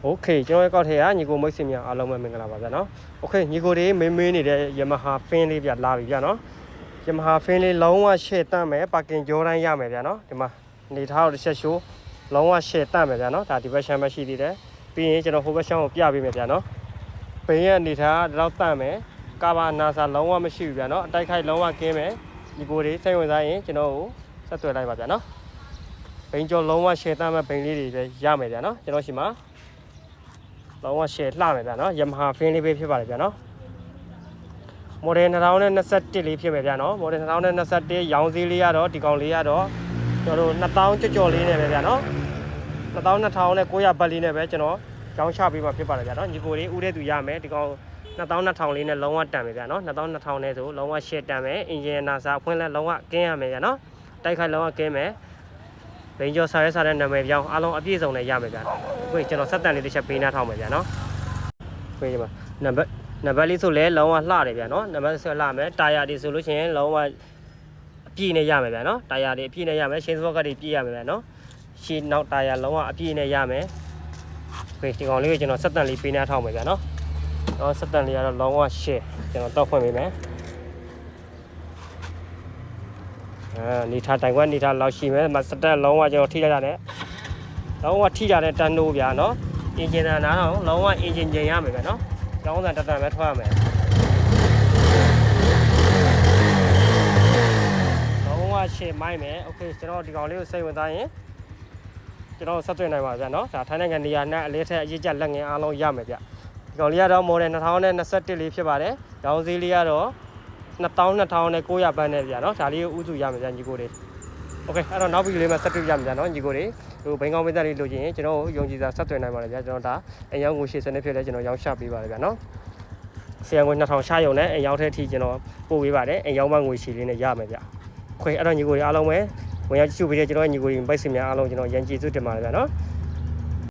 OK ကျွန်တော်ကောက်ထဲကညီကိုမိတ်ဆွေများအားလုံးပဲမင်္ဂလာပါဗျာနော် OK ညီကိုတွေမေးနေတဲ့ Yamaha Fin လေးဗျာလာပြီဗျာနော် Yamaha Fin လေးလုံးဝရှေ့တန့်မယ်ပါကင်ကြောတိုင်းရမယ်ဗျာနော်ဒီမှာနေထားတော့တစ်ချက်ရှိုးလုံးဝရှေ့တန့်မယ်ဗျာနော်ဒါဒီဘက်ရှမ်းပဲရှိသေးတယ်ပြီးရင်ကျွန်တော်ဟိုဘက်ရှမ်းကိုပြပေးမယ်ဗျာနော်ဘိန်းရဲ့အနေထားတော့တန့်မယ်ကာဘာနာဆာလုံးဝမရှိဘူးဗျာနော်အတိုက်ခိုက်လုံးဝကင်းမယ်ညီကိုတွေစိတ်ဝင်စားရင်ကျွန်တော်ကိုဆက်သွယ်လိုက်ပါဗျာနော်ဘိန်းကြောလုံးဝရှေ့တန့်မဲ့ဘိန်းလေးတွေပဲရမယ်ဗျာနော်ကျွန်တော်ရှိမှာလုံးဝရှယ်လှမယ်ဗျာနော် Yamaha Fin လေးပဲဖြစ်ပါတယ်ဗျာနော် Model 2021လေးဖြစ်မယ်ဗျာနော် Model 2021ရောင်းစည်းလေးရတော့ဒီကောင်လေးရတော့ကျွန်တော်တို့2000ကြော်လေးနဲ့ပဲဗျာနော်2200 ဘတ်လေးနဲ့ပဲကျွန်တော်ရောင်းချပေးမှာဖြစ်ပါတယ်ဗျာနော်ညီကိုလေးဥတဲ့သူရမယ်ဒီကောင်2200လေးနဲ့လုံးဝတန်မယ်ဗျာနော်2200နဲ့ဆိုလုံးဝရှယ်တန်မယ်အင်ဂျင်နာစာဖွင့်လဲလုံးဝကင်းရမယ်ဗျာနော်တိုက်ခိုက်လုံးဝကင်းမယ်ဘိန်းကျော်စားရဲစားတဲ့နာမည်ပြောင်းအားလုံးအပြည့်စုံနဲ့ရမယ်ဗျာကိုကျွန်တော်ဆက်တန်လေးတစ်ချက်ပေးနှားထောက်မယ်ဗျာနော်ကိုဒီမှာနံပါတ်လေးဆိုလဲလုံးဝလှတယ်ဗျာနော်နံပါတ်ဆက်လှမယ်တာယာတွေဆိုလို့ရှိရင်လုံးဝအပြည့်နဲ့ရမယ်ဗျာနော်တာယာတွေအပြည့်နဲ့ရမယ်ရှင်းစဘောကတ်တွေပြည့်ရမယ်ဗျာနော်ရှင်းနောက်တာယာလုံးဝအပြည့်နဲ့ရမယ်ကိုဒီကောင်လေးကိုကျွန်တော်ဆက်တန်လေးပေးနှားထောက်မယ်ဗျာနော်တော့ဆက်တန်လေးကတော့လုံးဝရှယ်ကျွန်တော်တောက်ဖွင့်ပေးမယ်နေထားတိုင်ခွက်နေထားလောက်ရှိမယ်မစတက်လုံးဝကျွန်တော်ထိလိုက်ရတယ်လုံးဝထိကြတဲ့တန်နိုးဗျာနော်အင်ဂျင်နာနာတော့လုံးဝအင်ဂျင်ကျင်ရမယ်ဗျာနော်ကျောင်းစားတတ်ပဲထွက်ရမယ်လုံးဝရှင်းမိုင်းမယ်โอเคကျွန်တော်ဒီကောင်လေးကိုစိတ်ဝင်စားရင်ကျွန်တော်ဆက်သွင်းနိုင်ပါဗျာနော်ဒါထိုင်းနိုင်ငံနေရာနဲ့အလေးထက်အရေးကြလက်ငင်းအားလုံးရမယ်ဗျဒီကောင်လေးကတော့ model 2021လေးဖြစ်ပါတယ်ရောင်းစည်းလေးကတော့2200ဘတ်နဲ့ဗျာနော်ဒါလေးကိုဥစုရမယ်ဗျာညီကိုတွေโอเคအဲ့တော့နောက်ဗီဒီယိုလေးမှာဆက်တွေ့ကြမယ်ဗျာနော်ညီကိုတွေဟိုဘိန်းကောင်းပေးတဲ့လေးလိုချင်ရင်ကျွန်တော်ယုံကြည်စွာဆက်သွယ်နိုင်ပါတယ်ဗျာကျွန်တော်ဒါအရောင်းငွေရှေ့စနစ်ဖြစ်လဲကျွန်တော်ရောင်းချပေးပါတယ်ဗျာနော်ဆရာငွေ2000ရှားရုံနဲ့အရောင်းထဲထိကျွန်တော်ပို့ပေးပါတယ်အရောင်းမငွေရှေ့လေးနဲ့ရမယ်ဗျာโอเคအဲ့တော့ညီကိုတွေအားလုံးပဲဝင်ရောက်ကြည့်ရှုပေးတဲ့ကျွန်တော်ညီကိုတွေပိုက်စင်များအားလုံးကျွန်တော်ရန်ကြည်စုတင်ပါတယ်ဗျာနော်